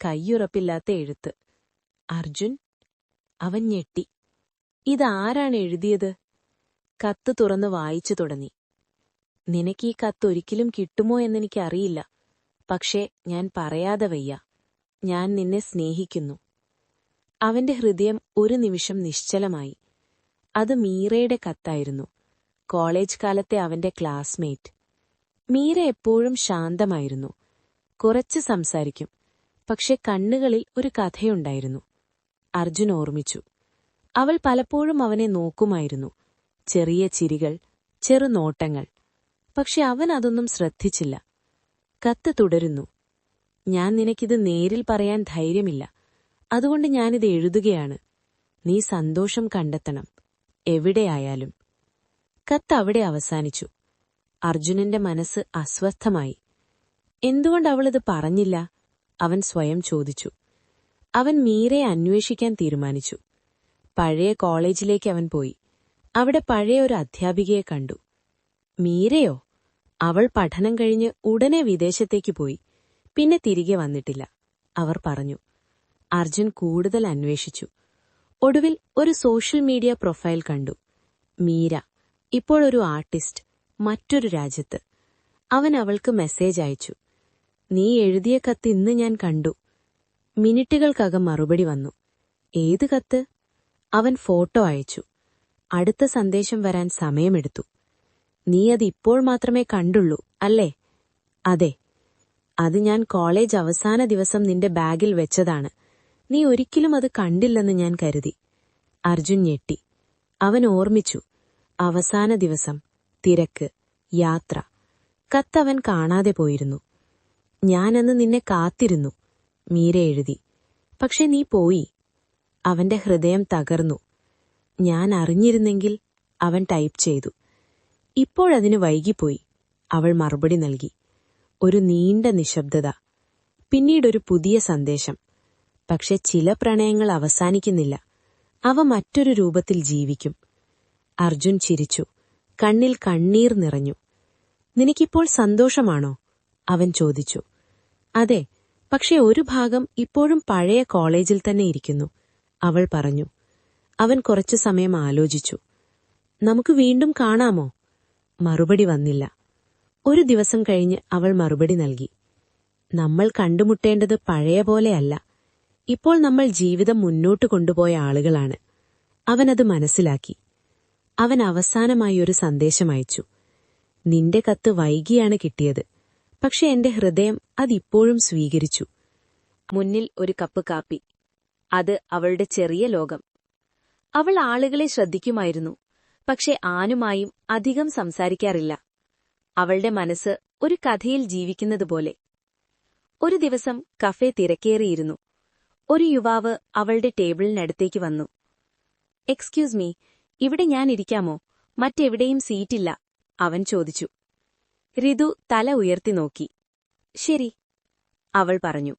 കയ്യുറപ്പില്ലാത്ത എഴുത്ത്. അർജുൻ. അവൻ ഞെട്ടി. ഇതാരാണ് എഴുതിയത്? കത്ത് തുറന്ന് വായിച്ചു തുടങ്ങി. നിനക്കീ കത്തൊരിക്കലും കിട്ടുമോ എന്നെനിക്കറിയില്ല. പക്ഷേ ഞാൻ പറയാതെ വയ്യ. ഞാൻ നിന്നെ സ്നേഹിക്കുന്നു. അവന്റെ ഹൃദയം ഒരു നിമിഷം നിശ്ചലമായി. അത് മീരയുടെ കത്തായിരുന്നു. കോളേജ് കാലത്തെ അവന്റെ ക്ലാസ്മേറ്റ്. മീര എപ്പോഴും ശാന്തമായിരുന്നു. കുറച്ച് സംസാരിക്കും. പക്ഷെ കണ്ണുകളിൽ ഒരു കഥയുണ്ടായിരുന്നു. അർജുൻ ഓർമ്മിച്ചു. അവൾ പലപ്പോഴും അവനെ നോക്കുമായിരുന്നു. ചെറിയ ചിരികൾ, ചെറുനോട്ടങ്ങൾ. പക്ഷെ അവൻ അതൊന്നും ശ്രദ്ധിച്ചില്ല. കത്ത് തുടരുന്നു. ഞാൻ നിനക്കിത് നേരിൽ പറയാൻ ധൈര്യമില്ല. അതുകൊണ്ട് ഞാനിത് എഴുതുകയാണ്. നീ സന്തോഷം കണ്ടെത്തണം, എവിടെയായാലും. കത്ത് അവിടെ അവസാനിച്ചു. അർജുനന്റെ മനസ്സ് അസ്വസ്ഥമായി. എന്തുകൊണ്ട് അവളിത് പറഞ്ഞില്ല? അവൻ സ്വയം ചോദിച്ചു. അവൻ മീരയെ അന്വേഷിക്കാൻ തീരുമാനിച്ചു. പഴയ കോളേജിലേക്ക് അവൻ പോയി. അവിടെ പഴയ ഒരു അധ്യാപികയെ കണ്ടു. മീരയോ? അവൾ പഠനം കഴിഞ്ഞ് ഉടനെ വിദേശത്തേക്ക് പോയി. പിന്നെ തിരികെ വന്നിട്ടില്ല, അവർ പറഞ്ഞു. അർജുൻ കൂടുതൽ അന്വേഷിച്ചു. ഒടുവിൽ ഒരു സോഷ്യൽ മീഡിയ പ്രൊഫൈൽ കണ്ടു. മീര, ഇപ്പോഴൊരു ആർട്ടിസ്റ്റ്, മറ്റൊരു രാജ്യത്ത്. അവൻ അവൾക്ക് മെസ്സേജ് അയച്ചു. നീ എഴുതിയ കത്ത് ഇന്ന് ഞാൻ കണ്ടു. മിനിറ്റുകൾക്കകം മറുപടി വന്നു. ഏത് കത്ത്? അവൻ ഫോട്ടോ അയച്ചു. അടുത്ത സന്ദേശം വരാൻ സമയമെടുത്തു. നീ അത് ഇപ്പോൾ മാത്രമേ കണ്ടുള്ളൂ, അല്ലേ? അതെ. അത് ഞാൻ കോളേജ് അവസാന ദിവസം നിന്റെ ബാഗിൽ വെച്ചതാണ്. നീ ഒരിക്കലും അത് കണ്ടില്ലെന്ന് ഞാൻ കരുതി. അർജുൻ ഞെട്ടി. അവൻ ഓർമ്മിച്ചു. അവസാന ദിവസം, തിരക്ക്, യാത്ര. കത്തവൻ കാണാതെ പോയിരുന്നു. ഞാനന്ന് നിന്നെ കാത്തിരുന്നു, മീര എഴുതി. പക്ഷെ നീ പോയി. അവന്റെ ഹൃദയം തകർന്നു. ഞാൻ അറിഞ്ഞിരുന്നെങ്കിൽ, അവൻ ടൈപ്പ് ചെയ്തു. ഇപ്പോഴതിന് വൈകിപ്പോയി, അവൾ മറുപടി നൽകി. ഒരു നീണ്ട നിശബ്ദത. പിന്നീടൊരു പുതിയ സന്ദേശം. പക്ഷെ ചില പ്രണയങ്ങൾ അവസാനിക്കുന്നില്ല. അവ മറ്റൊരു രൂപത്തിൽ ജീവിക്കും. അർജുൻ ചിരിച്ചു. കണ്ണിൽ കണ്ണീർ നിറഞ്ഞു. നിനക്കിപ്പോൾ സന്തോഷമാണോ? അവൻ ചോദിച്ചു. അതെ, പക്ഷെ ഒരു ഭാഗം ഇപ്പോഴും പഴയ കോളേജിൽ തന്നെ ഇരിക്കുന്നു, അവൾ പറഞ്ഞു. അവൻ കുറച്ചു സമയം ആലോചിച്ചു. നമുക്ക് വീണ്ടും കാണാമോ? മറുപടി വന്നില്ല. ഒരു ദിവസം കഴിഞ്ഞ് അവൾ മറുപടി നൽകി. നമ്മൾ കണ്ടുമുട്ടേണ്ടത് പഴയ പോലെയല്ല. ഇപ്പോൾ നമ്മൾ ജീവിതം മുന്നോട്ട് കൊണ്ടുപോയ ആളുകളാണ്. അവനത് മനസ്സിലാക്കി. അവൻ അവസാനമായി ഒരു സന്ദേശം അയച്ചു. നിന്റെ കത്ത് വൈകിയാണ് കിട്ടിയത്. പക്ഷെ എന്റെ ഹൃദയം അതിപ്പോഴും സ്വീകരിച്ചു. മുന്നിൽ ഒരു കപ്പ് കാപ്പി. അത് അവളുടെ ചെറിയ ലോകം. അവൾ ആളുകളെ ശ്രദ്ധിക്കുമായിരുന്നു. പക്ഷെ ആനുമായും അധികം സംസാരിക്കാറില്ല. അവളുടെ മനസ്സ് ഒരു കഥയിൽ ജീവിക്കുന്നതുപോലെ. ഒരു ദിവസം കഫേ തിരക്കേറിയിരുന്നു. ഒരു യുവാവ് അവളുടെ ടേബിളിനടുത്തേക്ക് വന്നു. എക്സ്ക്യൂസ് മീ, ഇവിടെ ഞാൻ ഇരിക്കാമോ? മറ്റെവിടെയും സീറ്റില്ല, അവൻ ചോദിച്ചു. ഋതു തല ഉയർത്തി നോക്കി. ശരി, അവൾ പറഞ്ഞു.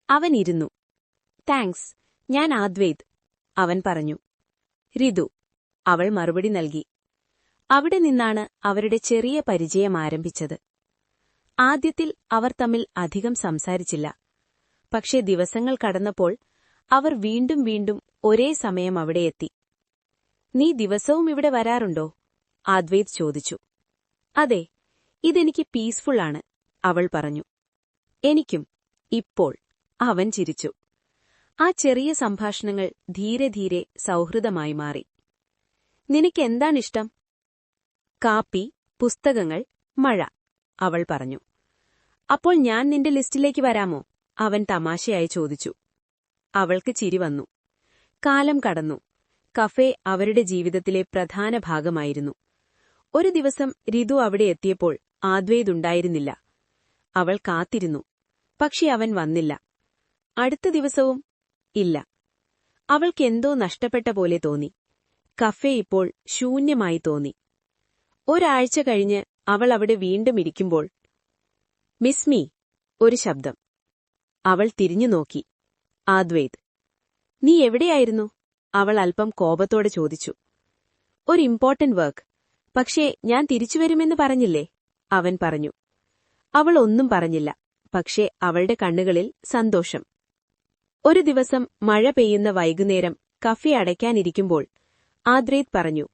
അവൻ ഇരുന്നു. താങ്ക്സ്, ഞാൻ അദ്വൈത്, അവൻ പറഞ്ഞു. ഋതു, അവൾ മറുപടി നൽകി. അവിടെ നിന്നാണ് അവരുടെ ചെറിയ പരിചയം ആരംഭിച്ചത്. ആദ്യത്തിൽ അവർ തമ്മിൽ അധികം സംസാരിച്ചില്ല. പക്ഷേ ദിവസങ്ങൾ കടന്നപ്പോൾ അവർ വീണ്ടും വീണ്ടും ഒരേ സമയം അവിടെയെത്തി. നീ ദിവസവും ഇവിടെ വരാറുണ്ടോ? അദ്വൈത് ചോദിച്ചു. അതെ, ഇതെനിക്ക് പീസ്ഫുള്ളാണ്, അവൾ പറഞ്ഞു. എനിക്കും, ഇപ്പോൾ, അവൻ ചിരിച്ചു. ആ ചെറിയ സംഭാഷണങ്ങൾ ധീരെ ധീരെ സൗഹൃദമായി മാറി. നിനക്കെന്താണിഷ്ടം? കാപ്പി, പുസ്തകങ്ങൾ, മഴ, അവൾ പറഞ്ഞു. അപ്പോൾ ഞാൻ നിന്റെ ലിസ്റ്റിലേക്ക് വരാമോ? അവൻ തമാശയായി ചോദിച്ചു. അവൾക്ക് ചിരി വന്നു. കാലം കടന്നു. കഫേ അവരുടെ ജീവിതത്തിലെ പ്രധാന ഭാഗമായിരുന്നു. ഒരു ദിവസം ഋതു അവിടെ എത്തിയപ്പോൾ അദ്വൈത് ഉണ്ടായിരുന്നില്ല. അവൾ കാത്തിരുന്നു. പക്ഷെ അവൻ വന്നില്ല. അടുത്ത ദിവസവും ഇല്ല. അവൾക്കെന്തോ നഷ്ടപ്പെട്ട പോലെ തോന്നി. കഫേ ഇപ്പോൾ ശൂന്യമായി തോന്നി. ഒരാഴ്ച കഴിഞ്ഞ് അവൾ അവിടെ വീണ്ടും ഇരിക്കുമ്പോൾ, മിസ് മീ, ഒരു ശബ്ദം. അവൾ തിരിഞ്ഞുനോക്കി. അദ്വൈത്. നീ എവിടെയായിരുന്നു? അവൾ അല്പം കോപത്തോടെ ചോദിച്ചു. ഒരു ഇമ്പോർട്ടന്റ് വർക്ക്. പക്ഷേ ഞാൻ തിരിച്ചുവരുമെന്ന് പറഞ്ഞില്ലേ? അവൻ പറഞ്ഞു. അവൾ ഒന്നും പറഞ്ഞില്ല. പക്ഷേ അവളുടെ കണ്ണുകളിൽ സന്തോഷം. ഒരു ദിവസം മഴ പെയ്യുന്ന വൈകുന്നേരം കഫേ അടയ്ക്കാനിരിക്കുമ്പോൾ ആദ്രേത് പറഞ്ഞു,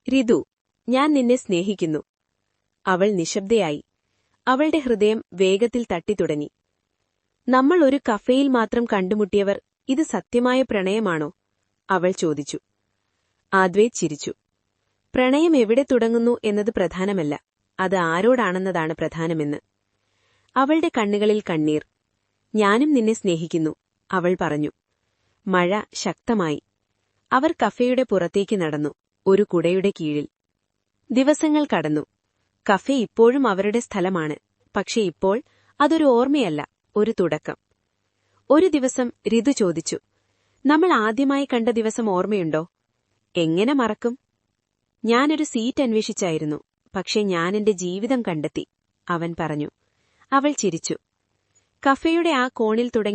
"രിതു, ഞാൻ നിന്നെ സ്നേഹിക്കുന്നു." അവൾ നിശബ്ദയായി. അവളുടെ ഹൃദയം വേഗത്തിൽ തട്ടിത്തുടങ്ങി. നമ്മൾ ഒരു കഫേയിൽ മാത്രം കണ്ടുമുട്ടിയവർ, ഇത് സത്യമായ പ്രണയമാണോ? അവൾ ചോദിച്ചു. ആദ്വൈത് ചിരിച്ചു. പ്രണയം എവിടെ തുടങ്ങുന്നു എന്നത് പ്രധാനമല്ല, അത് ആരോടാണെന്നതാണ് പ്രധാനമെന്ന്. അവളുടെ കണ്ണുകളിൽ കണ്ണീർ. ഞാനും നിന്നെ സ്നേഹിക്കുന്നു, അവൾ പറഞ്ഞു. മഴ ശക്തമായി. അവർ കഫേയുടെ പുറത്തേക്ക് നടന്നു, ഒരു കുടയുടെ കീഴിൽ. ദിവസങ്ങൾ കടന്നു. കഫേ ഇപ്പോഴും അവരുടെ സ്ഥലമാണ്, പക്ഷെ ഇപ്പോൾ അതൊരു ഓർമ്മയല്ല, ഒരു തുടക്കം. ഒരു ദിവസം രിതു ചോദിച്ചു, നമ്മൾ ആദ്യമായി കണ്ട ദിവസം ഓർമ്മയുണ്ടോ? എങ്ങനെ മറക്കും? ഞാനൊരു സീറ്റ് അന്വേഷിച്ചായിരുന്നു, പക്ഷെ ഞാൻ എന്റെ ജീവിതം കണ്ടെത്തി, അവൻ പറഞ്ഞു. അവൾ ചിരിച്ചു. കഫേയുടെ ആ കോണിൽ തുടങ്ങി